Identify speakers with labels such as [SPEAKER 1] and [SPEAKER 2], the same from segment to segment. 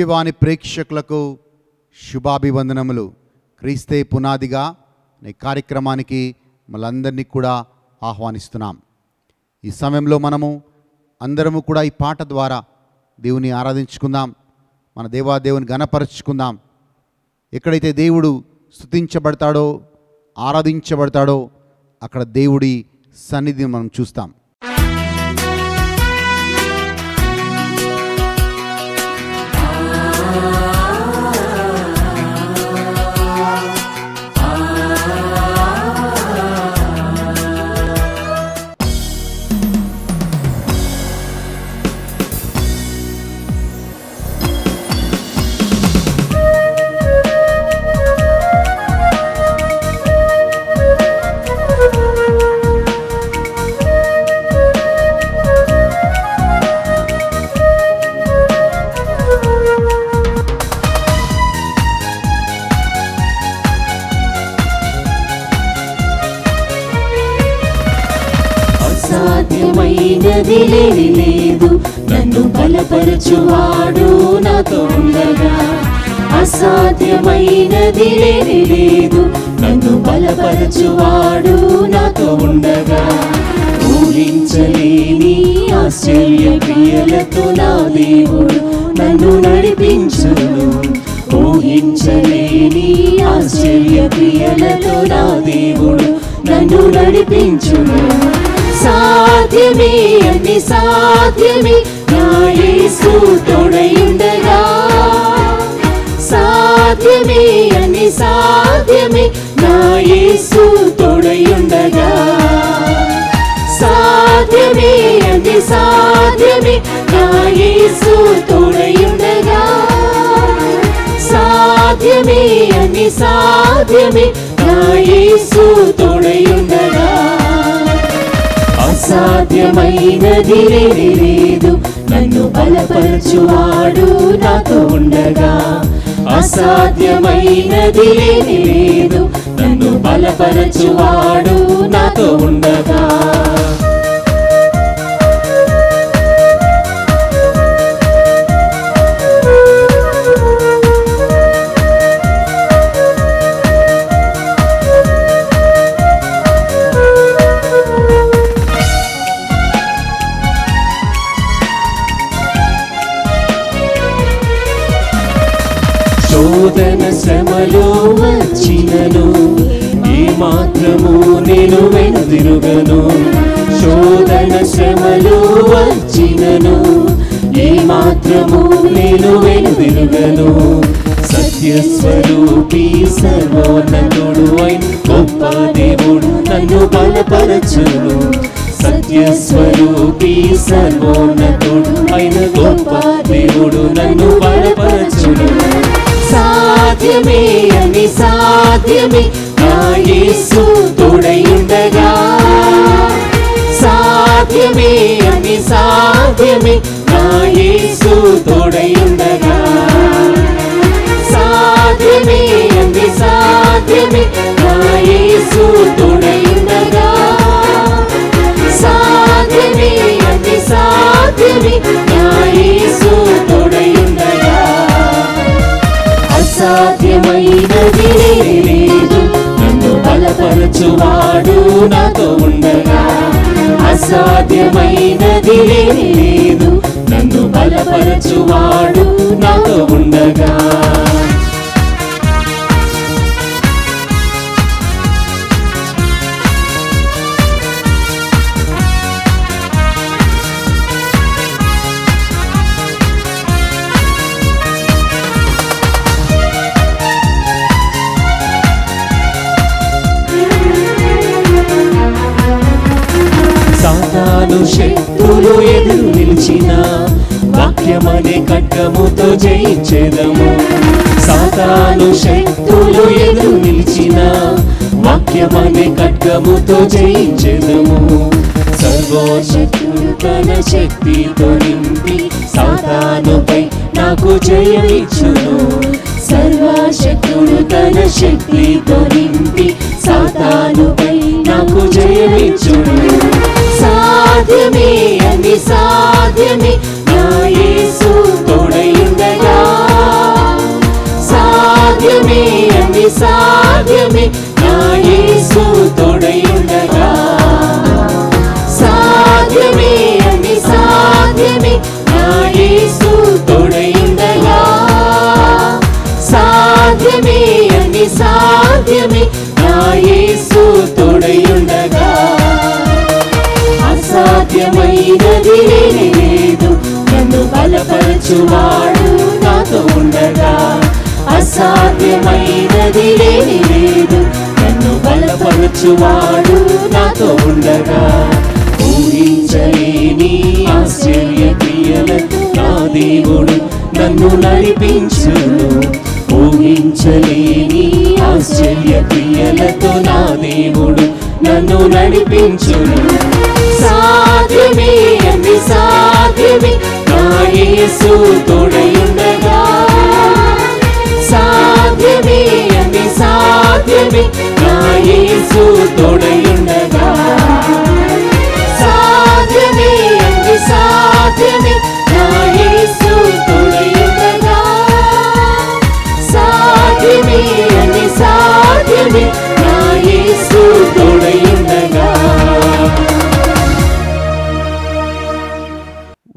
[SPEAKER 1] దివ్యవాణి ప్రేక్షకులకు శుభాభివందనములు. క్రీస్తే పునాదిగా ఈ కార్యక్రమానికి మనందరినీ కూడా ఆహ్వానిస్తున్నాం. ఈ సమయంలో మనము అందరము కూడా ఈ పాట ద్వారా దేవుని ఆరాధించుకుందాం, మన దేవాదేవుని ఘనపరచుకుందాం. ఎక్కడైతే దేవుడు స్తుతించబడతాడో, ఆరాధించబడతాడో అక్కడ దేవుడి సన్నిధిని మనం చూస్తాం.
[SPEAKER 2] అసాధ్యమైనది లేని లేదు, నన్ను బలపరచువాడు నాతో ఉండగా. అసాధ్యమైనది లేని లేదు, నన్ను బలపరచువాడు నాతో ఉండగా. ఊహించలేని ఆశ్చర్య క్రియలతో నా దేవుడు నన్ను నడిపించును. ఊహించలేని ఆశ్చర్య క్రియలతో నా దేవుడు నన్ను నడిపించును. సాధ్యమే అన్ని సాధ్యమే నా యేసు తోడయుండగా. సాధ్యమే అన్ని సాధ్యమే నా యేసు తోడయుండగా. సాధ్యమే అన్ని సాధ్యమే నా యేసు తోడయుండగా. సాధ్యమే అన్ని సాధ్యమే నా యేసు తోడయుండగా. అసాధ్యమైనది లేని లేదు, నన్ను బలపరచువాడు నాతో ఉండగా. అసాధ్యమైనది లేని లేదు, నన్ను బలపరచువాడు నాతో ఉండగా. శోధన శ్రమలు వచ్చినను ఏ మాత్రము నేను వెనుదిరుగను. శోధన శ్రమలు వచ్చినను ఏ మాత్రము నేను వెనుదిరుగను. సత్యస్వరూపి సర్వోన్నతుడు అయిన గొప్ప దేవుడు నన్ను బలపరచును. సత్యస్వరూపి సర్వోన్నతుడు అయిన గొప్ప దేవుడు నన్ను బలపరచును. సాధ్యమే అని సాధ్యమే నా యేసు తోడయుండగా. సాధ్యమే అని సాధ్యమే నా యేసు తోడయుండగా. సాధ్యమే అని సాధ్యమే నా యేసు తోడయుండగా. సాధ్యమే అని సాధ్యమే నా యేసు తోడయుండగా. అసాధ్యమైనది లేదు, నన్ను బలపరచువాడు నాతో ఉండగా. అసాధ్యమైనది లేదు, నన్ను బలపరచువాడు నాతో ఉండగా. సాతాను శక్తులు ఎదురు నిలిచిన వాక్యమనే ఖడ్గముతో జయించెదము. సాతాను శక్తులు ఎదురు నిలిచిన వాక్యమనే ఖడ్గముతో జయించెదము. సర్వశక్తుడు తన శక్తితో నింపి సాతానుపై నాకు జయమిచ్చును. సర్వశక్తుడు తన శక్తితో నింపి సాతానుపై నాకు జయమిచ్చును. సాధ్యమే అని సాధ్యమే నా యేసు తోడయుండగా. సాధ్యమే అన్ని సాధ్యమే నా యేసు తోడయుండగా సాధ్యమే అన్ని సాధ్యమే నా యేసు తోడయుండగా సాధ్యమే అన్ని సాధ్యమే నా యేసు తోడయుండగా అసాధ్యమైనది లేదు నన్ను బలపరచువాడు నాతో ఉండగా అసాధ్యమైనది లేదు నన్ను బలపరచువాడు నాతో ఉండగా ఊహించలేని ఆశ్చర్య క్రియలతో నా దేవుడు నన్ను నడిపించును ఊహించలేని ఆశ్చర్య క్రియలతో నా దేవుడు నన్ను నడిపించును సాధ్యమే అన్ని సాధ్యమే నా యేసు తోడయుండగా సాధ్యమే అన్ని సాధ్యమే నా యేసు తోడయుండగా సాధ్యమే అన్ని సాధ్యమే నా యేసు తోడయుండగా సాధ్యమే అన్ని సాధ్యమే నా యేసు తోడయుండగా.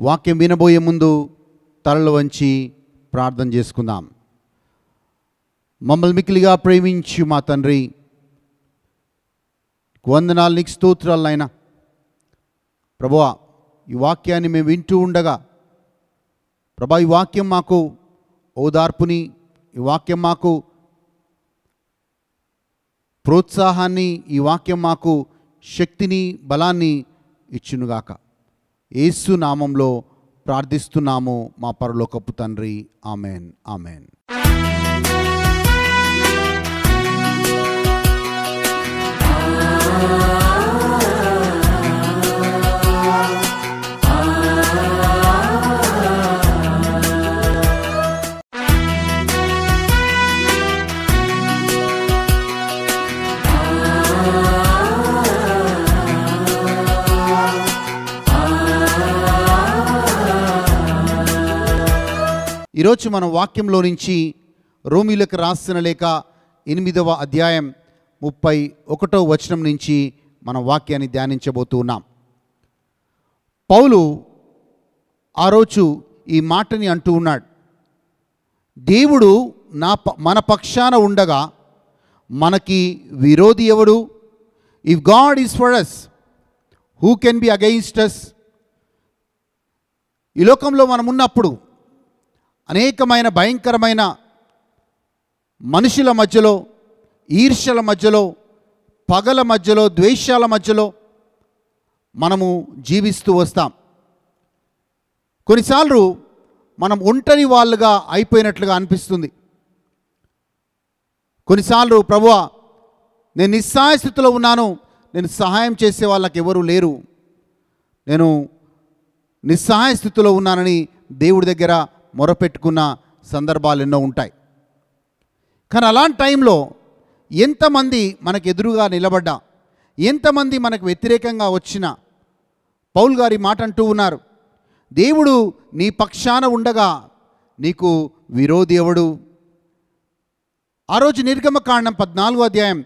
[SPEAKER 1] వాక్యం వినబోయే ముందు తలలు వంచి ప్రార్థన చేసుకుందాం. మమ్మల్ని మిక్కిలిగా ప్రేమించి మా తండ్రి, వందనాలు, నీకు స్తోత్రాలు నాయనా. ప్రభువా, ఈ వాక్యాన్ని మేము వింటూ ఉండగా ప్రభా, ఈ వాక్యం మాకు ఓదార్పుని, ఈ వాక్యం మాకు ప్రోత్సాహాన్ని, ఈ వాక్యం మాకు శక్తిని, బలాన్ని ఇచ్చునుగాక. యేసు నామంలో ప్రార్థిస్తున్నాము మా పరలోకపు తండ్రి. Amen, amen. ఈరోజు మన వాక్యంలో నుంచి రోమీయులకు రాసిన లేఖ 8వ అధ్యాయం 31వ వచనం నుంచి మన వాక్యాన్ని ధ్యానించబోతూ ఉన్నాం. పౌలు ఆ రోజు ఈ మాటని అంటూ ఉన్నాడు. దేవుడు మన పక్షాన ఉండగా మనకి విరోధి ఎవడు? If God is for us, who can be against us? ఈ లోకంలో మనం ఉన్నప్పుడు అనేకమైన భయంకరమైన మనుషుల మధ్యలో, ఈర్ష్యల మధ్యలో, పగల మధ్యలో, ద్వేషాల మధ్యలో మనము జీవిస్తూ వస్తాం. కొన్నిసార్లు మనం ఒంటరి వాళ్ళుగా అయిపోయినట్లుగా అనిపిస్తుంది. కొన్నిసార్లు ప్రభువా, నేను నిస్సహాయ స్థితిలో ఉన్నాను, నేను సహాయం చేసే వాళ్ళకి ఎవరు లేరు, నేను నిస్సహాయ స్థితిలో ఉన్నానని దేవుడి దగ్గర మొరపెట్టుకున్న సందర్భాలు ఎన్నో ఉంటాయి. కానీ అలాంటి టైంలో ఎంతమంది మనకు ఎదురుగా నిలబడ్డా, ఎంతమంది మనకు వ్యతిరేకంగా వచ్చినా పౌలు గారి మాట అంటూ ఉన్నారు, దేవుడు నీ పక్షాన ఉండగా నీకు విరోధి ఎవడు? ఆ రోజు నిర్గమకాండం 14వ అధ్యాయం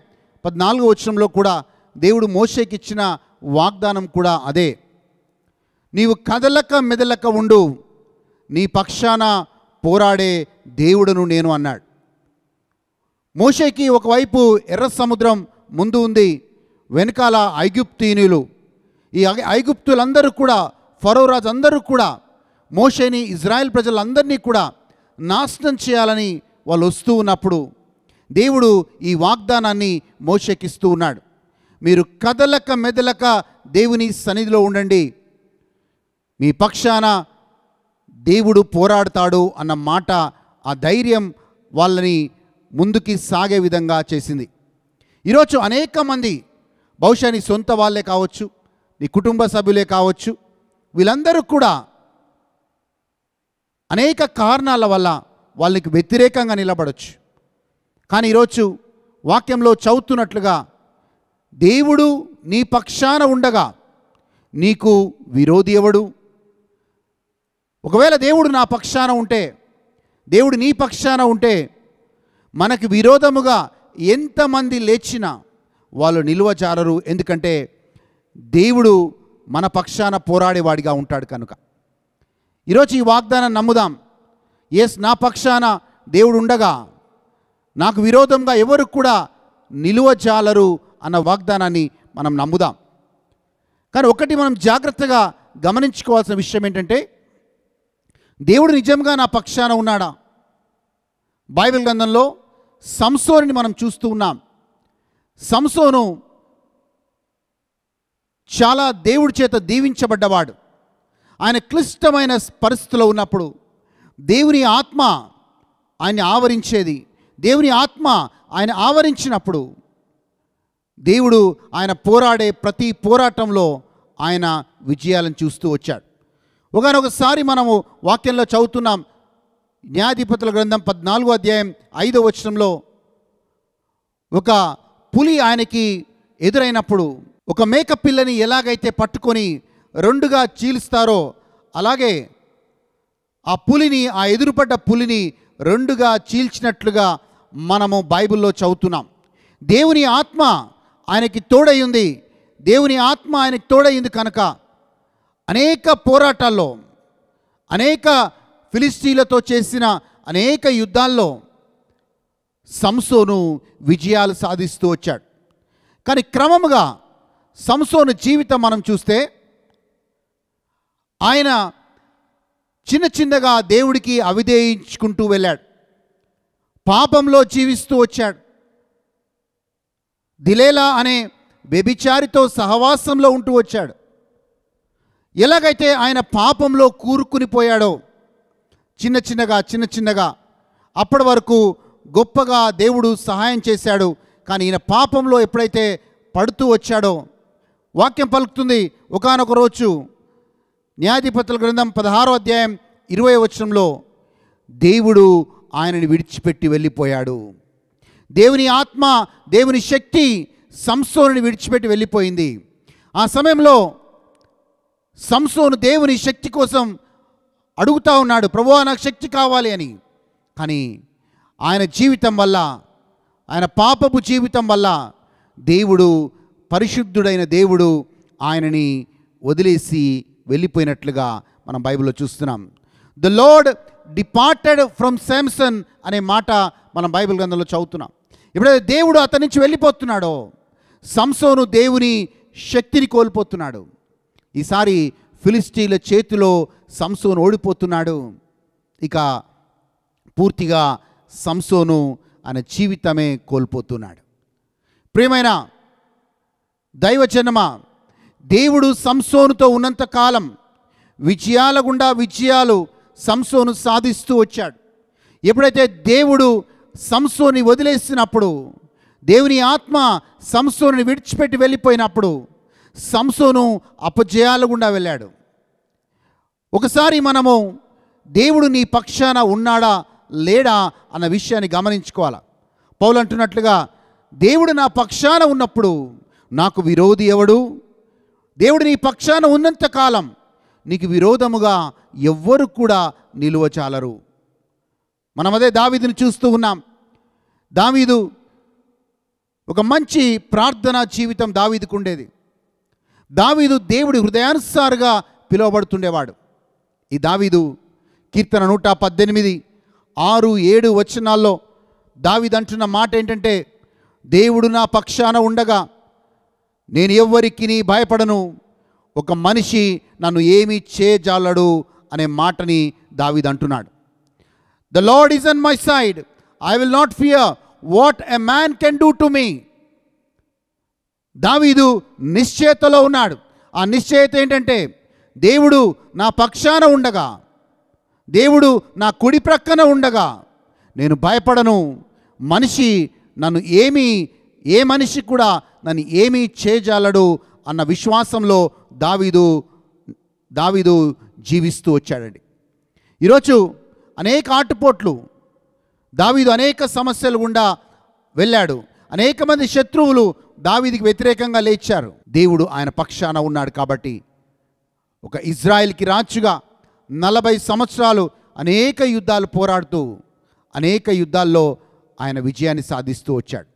[SPEAKER 1] 14వ వచనంలో కూడా దేవుడు మోషేకి ఇచ్చిన వాగ్దానం కూడా అదే. నీవు కదలక మెదలక ఉండు, నీ పక్షాన పోరాడే దేవుడును నేను అన్నాడు. మోషేకి ఒకవైపు ఎర్ర సముద్రం ముందు ఉంది, వెనకాల ఐగుప్తీయులు. ఈ ఐగుప్తులందరూ కూడా, ఫరో రాజు అందరూ కూడా మోషేని, ఇజ్రాయెల్ ప్రజలందరినీ కూడా నాశనం చేయాలని వాళ్ళు వస్తూ ఉన్నప్పుడు దేవుడు ఈ వాగ్దానాన్ని మోషేకిస్తూ ఉన్నాడు. మీరు కదలక మెదలక దేవుని సన్నిధిలో ఉండండి, మీ పక్షాన దేవుడు పోరాడతాడు అన్న మాట, ఆ ధైర్యం వాళ్ళని ముందుకి సాగే విధంగా చేసింది. ఈరోజు అనేక మంది, బహుశా నీ సొంత వాళ్ళే కావచ్చు, నీ కుటుంబ సభ్యులే కావచ్చు, వీళ్ళందరూ కూడా అనేక కారణాల వల్ల వాళ్ళకి వ్యతిరేకంగా నిలబడవచ్చు. కానీ ఈరోజు వాక్యంలో చదువుతున్నట్లుగా దేవుడు నీ పక్షాన ఉండగా నీకు విరోధి ఎవడు? ఒకవేళ దేవుడు నా పక్షాన ఉంటే, దేవుడు నీ పక్షాన ఉంటే మనకు విరోధముగా ఎంతమంది లేచినా వాళ్ళు నిలువజారరు. ఎందుకంటే దేవుడు మన పక్షాన పోరాడేవాడిగా ఉంటాడు కనుక. ఈరోజు ఈ వాగ్దానం నమ్ముదాం. నా పక్షాన దేవుడు ఉండగా నాకు విరోధంగా ఎవరు కూడా నిలువజాలరు అన్న వాగ్దానాన్ని మనం నమ్ముదాం. కానీ ఒకటి మనం జాగ్రత్తగా గమనించుకోవాల్సిన విషయం ఏంటంటే, దేవుడు నిజంగా నా పక్షాన ఉన్నాడా? బైబిల్ గ్రంథంలో సంసోనుని మనం చూస్తూ ఉన్నాం. సంసోను చాలా దేవుడి చేత దీవించబడ్డవాడు. ఆయన క్లిష్టమైన పరిస్థితిలో ఉన్నప్పుడు దేవుని ఆత్మ ఆయన్ని ఆవరించేది. దేవుని ఆత్మ ఆయన ఆవరించినప్పుడు దేవుడు ఆయన పోరాడే ప్రతి పోరాటంలో ఆయన విజయాలను చూస్తూ వచ్చాడు. ఒకసారి మనము వాక్యంలో చదువుతున్నాం. న్యాయాధిపతుల గ్రంథం 14వ అధ్యాయం 5వ వచనంలో ఒక పులి ఆయనకి ఎదురైనప్పుడు ఒక మేక పిల్లని ఎలాగైతే పట్టుకొని రెండుగా చీలుస్తారో అలాగే ఆ పులిని, ఆ ఎదురుపడ్డ పులిని రెండుగా చీల్చినట్లుగా మనము బైబిల్లో చదువుతున్నాం. దేవుని ఆత్మ ఆయనకి తోడయింది. దేవుని ఆత్మ ఆయనకి తోడయింది కనుక అనేక పోరాటాల్లో, అనేక ఫిలిస్తీన్లతో చేసిన అనేక యుద్ధాల్లో సంసోను విజయాలు సాధిస్తూ వచ్చాడు. కానీ క్రమముగా సంసోను జీవితం మనం చూస్తే ఆయన చిన్న చిన్నగా దేవుడికి అవిధేయించుకుంటూ వెళ్ళాడు. పాపంలో జీవిస్తూ వచ్చాడు. దిలేలా అనే వ్యభిచారితో సహవాసంలో ఉంటూ వచ్చాడు. ఎలాగైతే ఆయన పాపంలో కూరుకుని పోయాడో చిన్న చిన్నగా అప్పటి వరకు గొప్పగా దేవుడు సహాయం చేశాడు. కానీ ఈయన పాపంలో ఎప్పుడైతే పడుతూ వచ్చాడో వాక్యం పలుకుతుంది, ఒకానొక రోజు న్యాయాధిపతుల గ్రంథం 16వ అధ్యాయం 20వ వచనంలో దేవుడు ఆయనని విడిచిపెట్టి వెళ్ళిపోయాడు. దేవుని ఆత్మ, దేవుని శక్తి సంసోనుని విడిచిపెట్టి వెళ్ళిపోయింది. ఆ సమయంలో సంసోను దేవుని శక్తి కోసం అడుగుతూ ఉన్నాడు, ప్రభువా నాకు శక్తి కావాలి అని. కానీ ఆయన జీవితం వల్ల, ఆయన పాపపు జీవితం వల్ల దేవుడు, పరిశుద్ధుడైన దేవుడు ఆయనని వదిలేసి వెళ్ళిపోయినట్లుగా మనం బైబిల్లో చూస్తున్నాం. The lord departed from Samson అనే మాట మనం బైబిల్ గ్రంథంలో చదువుతున్నాం. ఎప్పుడైతే దేవుడు అతని నుంచి వెళ్ళిపోతున్నాడో సంసోను దేవుని శక్తిని కోల్పోతున్నాడు. ఈసారి ఫిలిస్తీన్ల చేతిలో సంసోను ఓడిపోతున్నాడు. ఇక పూర్తిగా సంసోను ఆయన జీవితమే కోల్పోతున్నాడు. ప్రియమైన దైవజనమా, దేవుడు సంసోనుతో ఉన్నంత కాలం విజయాల గుండా విజయాలు సంసోను సాధిస్తూ వచ్చాడు. ఎప్పుడైతే దేవుడు సంసోని వదిలేసినప్పుడు, దేవుని ఆత్మ సంసోనుని విడిచిపెట్టి వెళ్ళిపోయినప్పుడు సంసోను అపజయాల గుండా వెళ్ళాడు. ఒకసారి మనము దేవుడు నీ పక్షాన ఉన్నాడా లేడా అన్న విషయాన్ని గమనించుకోవాలి. పౌలు అంటున్నట్లుగా, దేవుడు నా పక్షాన ఉన్నప్పుడు నాకు విరోధి ఎవడు? దేవుడు నీ పక్షాన ఉన్నంత కాలం నీకు విరోధముగా ఎవ్వరు కూడా నిలువచాలరు. మనం అదే దావీదుని చూస్తూ ఉన్నాం. దావీదు ఒక మంచి ప్రార్థనా జీవితం దావీదుకు ఉండేది. దావీదు దేవుడి హృదయానుసారుగా పిలువబడుతుండేవాడు. ఈ దావీదు కీర్తన 118 6, 7 వచనాల్లో దావీదు అంటున్న మాట ఏంటంటే, దేవుడు నా పక్షాన ఉండగా నేను ఎవ్వరికి భయపడను, ఒక మనిషి నన్ను ఏమీ చేయజాలడు అనే మాటని దావీదు అంటున్నాడు. The Lord is on my side, I will not fear what a man can do to me. దావీదు నిశ్చయతలో ఉన్నాడు. ఆ నిశ్చయత ఏంటంటే, దేవుడు నా పక్షాన ఉండగా, దేవుడు నా కుడి ప్రక్కన ఉండగా నేను భయపడను. మనిషి నన్ను ఏ మనిషి కూడా నన్ను ఏమీ చేయజాలడు అన్న విశ్వాసంలో దావీదు జీవిస్తూ వచ్చాడండి. ఈరోజు అనేక ఆటుపోట్లు, దావీదు అనేక సమస్యలు గుండా వెళ్ళాడు. అనేక మంది శత్రువులు దావీదుకి వ్యతిరేకంగా లేచారు. దేవుడు ఆయన పక్షాన ఉన్నాడు కాబట్టి ఒక ఇజ్రాయెల్కి రాజుగా 40 సంవత్సరాలు అనేక యుద్ధాలు పోరాడుతూ అనేక యుద్ధాల్లో ఆయన విజయాన్ని సాధిస్తూ వచ్చాడు.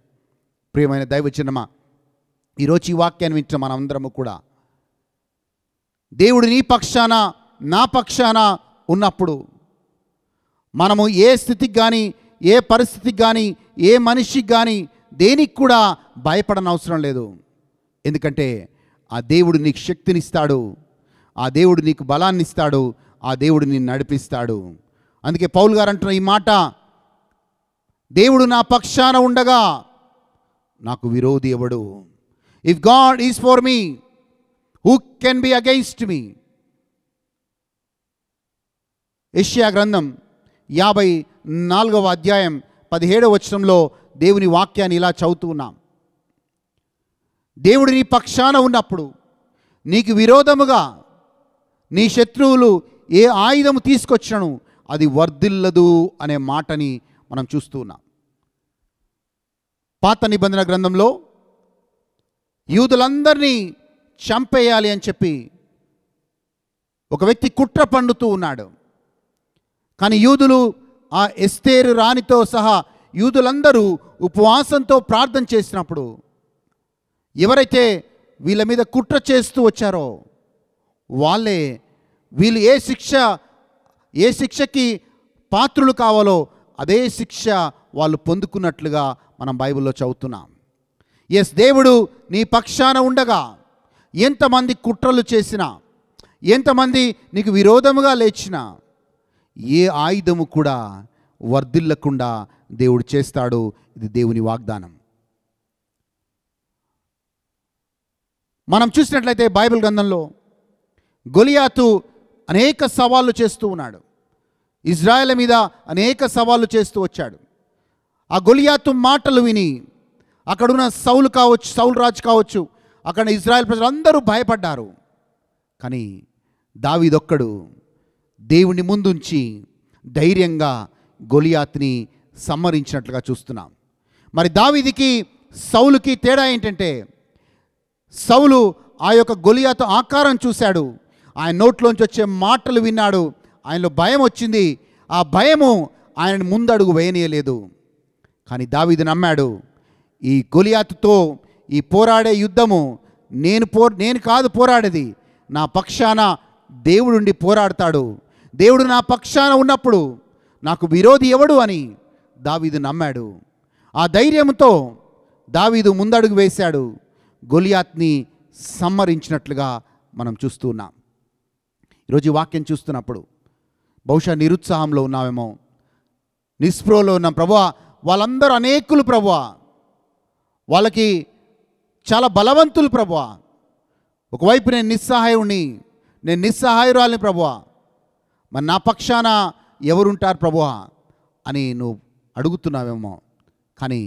[SPEAKER 1] ప్రియమైన దైవజనమా, ఈరోజు ఈ వాక్యాన్ని వింటున్న మనందరము కూడా దేవుడు నీ పక్షాన నా పక్షాన ఉన్నప్పుడు మనము ఏ స్థితికి కానీ, ఏ పరిస్థితికి కానీ, ఏ మనిషికి కానీ దేనికి కూడా భయపడనవసరం లేదు. ఎందుకంటే ఆ దేవుడు నీకు శక్తినిస్తాడు, ఆ దేవుడు నీకు బలాన్ని ఇస్తాడు, ఆ దేవుడు నిన్ను నడిపిస్తాడు. అందుకే పౌలు గారు అంటున్న ఈ మాట, దేవుడు నా పక్షాన ఉండగా నాకు విరోధి ఎవడు? If God is for me, who can be against మీ? యెషయా గ్రంథం 54వ అధ్యాయం 17వ వచనంలో దేవుని వాక్యాన్ని ఇలా చదువుతూ ఉన్నాం. దేవుడు నీ పక్షాన ఉన్నప్పుడు నీకు విరోధముగా నీ శత్రువులు ఏ ఆయుధము తీసుకొచ్చినను అది వర్ధిల్లదు అనే మాటని మనం చూస్తూ ఉన్నాం. పాత నిబంధన గ్రంథంలో యూదులందరినీ చంపేయాలి అని చెప్పి ఒక వ్యక్తి కుట్ర పన్నుతూ ఉన్నాడు. కానీ యూదులు ఆ ఎస్తేరు రాణితో సహా యూదులందరూ ఉపవాసంతో ప్రార్థన చేసినప్పుడు ఎవరైతే వీళ్ళ మీద కుట్ర చేస్తూ వచ్చారో వాళ్ళే వీళ్ళు ఏ శిక్షకి పాత్రులు కావాలో అదే శిక్ష వాళ్ళు పొందుకున్నట్లుగా మనం బైబిల్లో చదువుతున్నాం. దేవుడు నీ పక్షాన ఉండగా ఎంతమంది కుట్రలు చేసినా, ఎంతమంది నీకు విరోధముగా లేచినా ఏ ఆయుధము కూడా వర్ధిల్లకుండా దేవుడు చేస్తాడు. ఇది దేవుని వాగ్దానం. మనం చూసినట్లయితే బైబిల్ గ్రంథంలో గొలియాతు అనేక సవాళ్ళు చేస్తూ ఉన్నాడు. ఇజ్రాయెల్ మీద అనేక సవాళ్ళు చేస్తూ వచ్చాడు. ఆ గొలియాతు మాటలు విని అక్కడున్న సౌలు రాజు కావచ్చు, అక్కడ ఇజ్రాయెల్ ప్రజలందరూ భయపడ్డారు. కానీ దావీదొక్కడు దేవుని ముందుంచి ధైర్యంగా గొలియాతుని సంహరించినట్లుగా చూస్తున్నాం. మరి దావీదుకి సౌలుకి తేడా ఏంటంటే, సౌలు ఆ యొక్క గొలియాతు ఆకారం చూశాడు, ఆయన నోట్లోంచి వచ్చే మాటలు విన్నాడు, ఆయనలో భయం వచ్చింది. ఆ భయము ఆయనను ముందడుగు వేయనీయలేదు. కానీ దావీదు నమ్మాడు, ఈ గొలియాతుతో ఈ పోరాడే యుద్ధము నేను కాదు పోరాడేది, నా పక్షాన దేవుడుండి పోరాడతాడు. దేవుడు నా పక్షాన ఉన్నప్పుడు నాకు విరోధి ఎవడు అని దావీదు నమ్మాడు. ఆ ధైర్యంతో దావీదు ముందడుగు వేశాడు, గొలియాత్ని సంహరించినట్లుగా మనం చూస్తూ ఉన్నాం. ఈరోజు ఈ వాక్యం చూస్తున్నప్పుడు బహుశా నిరుత్సాహంలో ఉన్నామేమో, నిస్పృహలో ఉన్నాం. ప్రభువా, వాళ్ళందరూ అనేకులు ప్రభువా, వాళ్ళకి చాలా బలవంతులు ప్రభువా, ఒకవైపు నేను నిస్సహాయురాలిని ప్రభువా, మరి నా పక్షాన ఎవరుంటారు ప్రభువా అని నువ్వు అడుగుతున్నావేమో. కానీ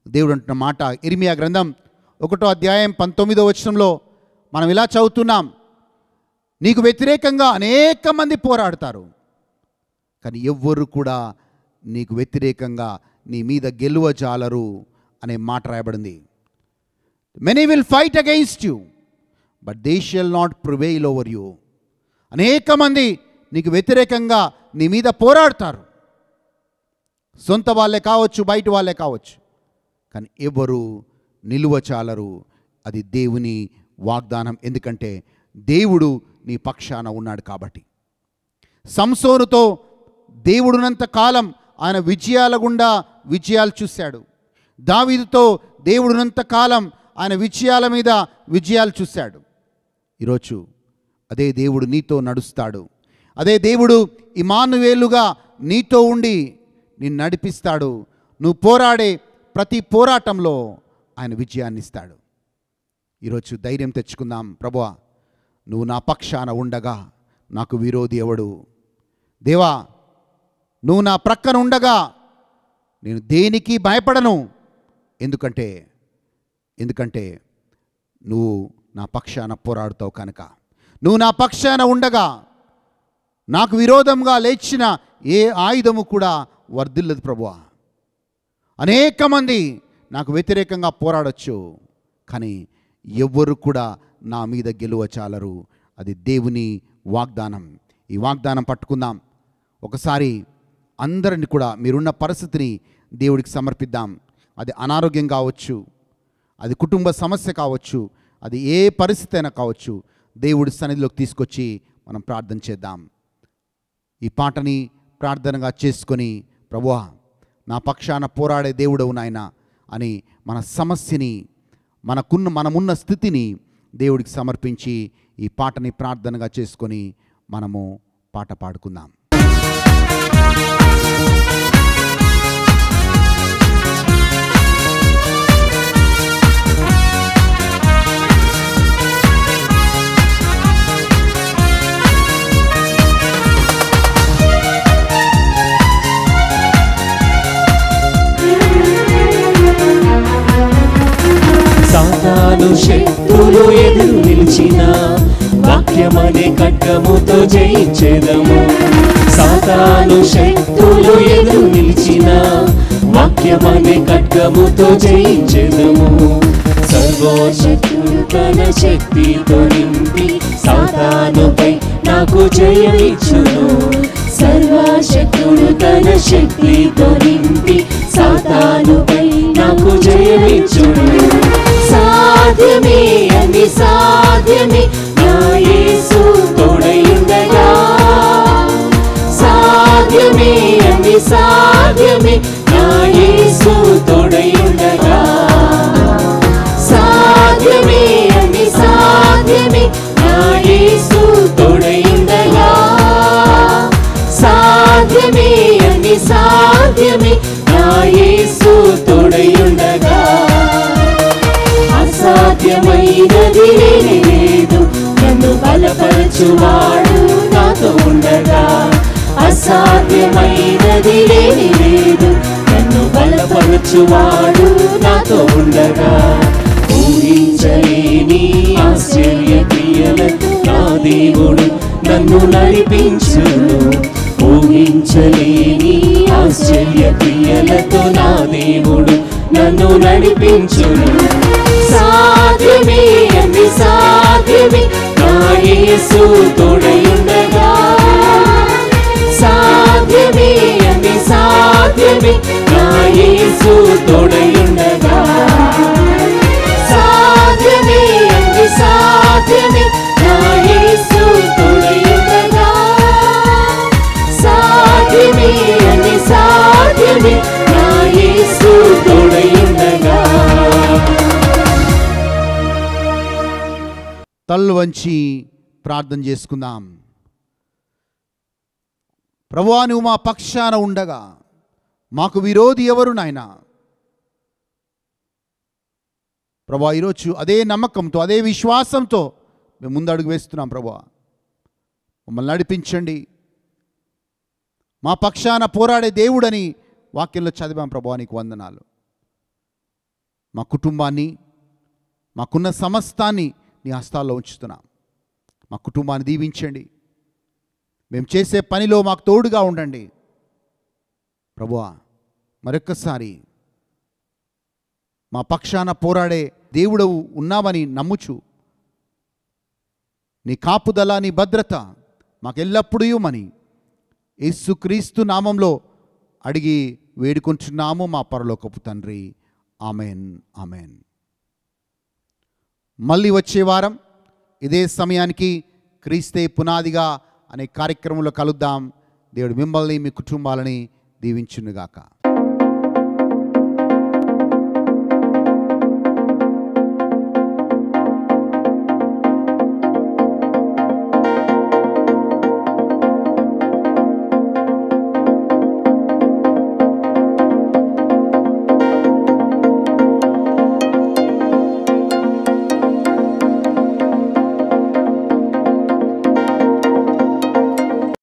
[SPEAKER 1] దేవుడు అంటున్న మాట ఇర్మియా గ్రంథం 1వ అధ్యాయం 19వ వచనంలో మనం ఇలా చదువుతున్నాం, నీకు వ్యతిరేకంగా అనేక మంది పోరాడతారు, కానీ ఎవ్వరు కూడా నీకు వ్యతిరేకంగా నీ మీద గెలువజాలరు అనే మాట రాయబడింది. Many will fight against you but they shall not prevail over you. అనేక మంది నీకు వ్యతిరేకంగా నీ మీద పోరాడతారు, సొంత వాళ్ళే కావచ్చు, బయట వాళ్ళే కావచ్చు, కానీ ఎవరు నిలువచాలరు. అది దేవుని వాగ్దానం. ఎందుకంటే దేవుడు నీ పక్షాన ఉన్నాడు కాబట్టి. సంసోనుతో దేవుడునంత కాలం ఆయన విజయాల గుండా విజయాలు చూశాడు. దావీదుతో దేవుడునంత కాలం ఆయన విజయాల మీద విజయాలు చూశాడు. ఈరోజు అదే దేవుడు నీతో నడుస్తాడు. అదే దేవుడు ఇమ్మానుయేలుగా నీతో ఉండి నిన్ను నడిపిస్తాడు. నువ్వు పోరాడే ప్రతి పోరాటంలో ఆయన విజయాన్ని ఇస్తాడు. ఈరోజు ధైర్యం తెచ్చుకుందాం. ప్రభువా, నువ్వు నా పక్షాన ఉండగా నాకు విరోధి ఎవడు? దేవా, నువ్వు నా ప్రక్కన ఉండగా నేను దేనికి భయపడను. ఎందుకంటే నువ్వు నా పక్షాన పోరాడుతావు కనుక. నువ్వు నా పక్షాన ఉండగా నాకు విరోధంగా లేచిన ఏ ఆయుధము కూడా వర్ధిల్లదు ప్రభువా. అనేక మంది నాకు వ్యతిరేకంగా పోరాడొచ్చు, కానీ ఎవ్వరు కూడా నా మీద గెలువచాలరు. అది దేవుని వాగ్దానం. ఈ వాగ్దానం పట్టుకుందాం. ఒకసారి అందరిని కూడా మీరున్న పరిస్థితిని దేవుడికి సమర్పిద్దాం. అది అనారోగ్యం కావచ్చు, అది కుటుంబ సమస్య కావచ్చు, అది ఏ పరిస్థితి అయినా కావచ్చు, దేవుడి సన్నిధిలోకి తీసుకొచ్చి మనం ప్రార్థన చేద్దాం. ఈ పాటని ప్రార్థనగా చేసుకొని, ప్రభువా నా పక్షాన పోరాడే దేవుడవు నాయన అని మన సమస్యని, మనమున్న స్థితిని దేవుడికి సమర్పించి ఈ పాటని ప్రార్థనగా చేసుకొని మనము పాట పాడుకుందాం.
[SPEAKER 2] సాతాను శక్తులు ఎదురు నిలిచిన వాక్యమనే ఖడ్గముతో జయించెదము. సాతాను శక్తులు ఎదురు నిలిచిన వాక్యమనే ఖడ్గముతో జయించెదము. సర్వశక్తుడు తన శక్తితో నింపి సాతానుపై నాకు జయమిచ్చును. సర్వశక్తుడు తన శక్తితో నింపి సాతానుపై నాకు జయమిచ్చును. సాధ్యమే అని సాధ్యమే నా యేసు తోడయుండగా. సాధ్యమే అని సాధ్యమే నా యేసు తోడయుండగా. సాధ్యమే అని సాధ్యమే నా యేసు తోడయుండగా. సాధ్యమే అని సాధ్యమే నా యేసు తోడయుండగా. అసాధ్యమైనది లేదు, నన్ను బలపరచువాడు నాతో ఉండగా. అసాధ్యమైనది లేదు, నన్ను బలపరచువాడు నాతో ఉండగా. ఊహించలేని ఆశ్చర్య క్రియలతో నా దేవుడు నన్ను నడిపించును. ఊహించలేని ఆశ్చర్య క్రియలతో నా దేవుడు నన్ను నడిపించును. సాధ్యమే అని సాధ్యమే నా యేసు తోడయుండగా. సాధ్యమే అని సాధ్యమే నా యేసు తోడయుండగా. సాధ్యమే అని సాధ్యమే నా యేసు తోడయుండగా. సాధ్యమే అని సాధ్యమే నా యేసు తోడయుండగా.
[SPEAKER 1] తల్లు వంచి ప్రార్థన చేసుకుందాం. ప్రభువా నువ్వు మా పక్షాన ఉండగా మాకు విరోధి ఎవరు నాయనా? ప్రభువా ఈరోజు అదే నమ్మకంతో, అదే విశ్వాసంతో మేము ముందడుగు వేస్తున్నాం. ప్రభువా మమ్మల్ని నడిపించండి. మా పక్షాన పోరాడే దేవుడని వాక్యంలో చదివాం. ప్రభువా నీకు వందనాలు. మా కుటుంబాన్ని, మాకున్న సమస్తాన్ని నీ హస్తాల్లో ఉంచుతున్నాం. మా కుటుంబాన్ని దీవించండి. మేము చేసే పనిలో మాకు తోడుగా ఉండండి. ప్రభువా మరొక్కసారి మా పక్షాన పోరాడే దేవుడవు ఉన్నావని నమ్ముచు నీ కాపుదల, నీ భద్రత మాకెల్లప్పుడూ ఇవ్వమని యేసుక్రీస్తు నామంలో అడిగి వేడుకుంటున్నాము మా పరలోకపు తండ్రి. Amen, amen. మళ్ళీ వచ్చే వారం ఇదే సమయానికి క్రీస్తే పునాదిగా అనే కార్యక్రమంలో కలుద్దాం. దేవుడు మిమ్మల్ని, మీ కుటుంబాలని దీవించునుగాక.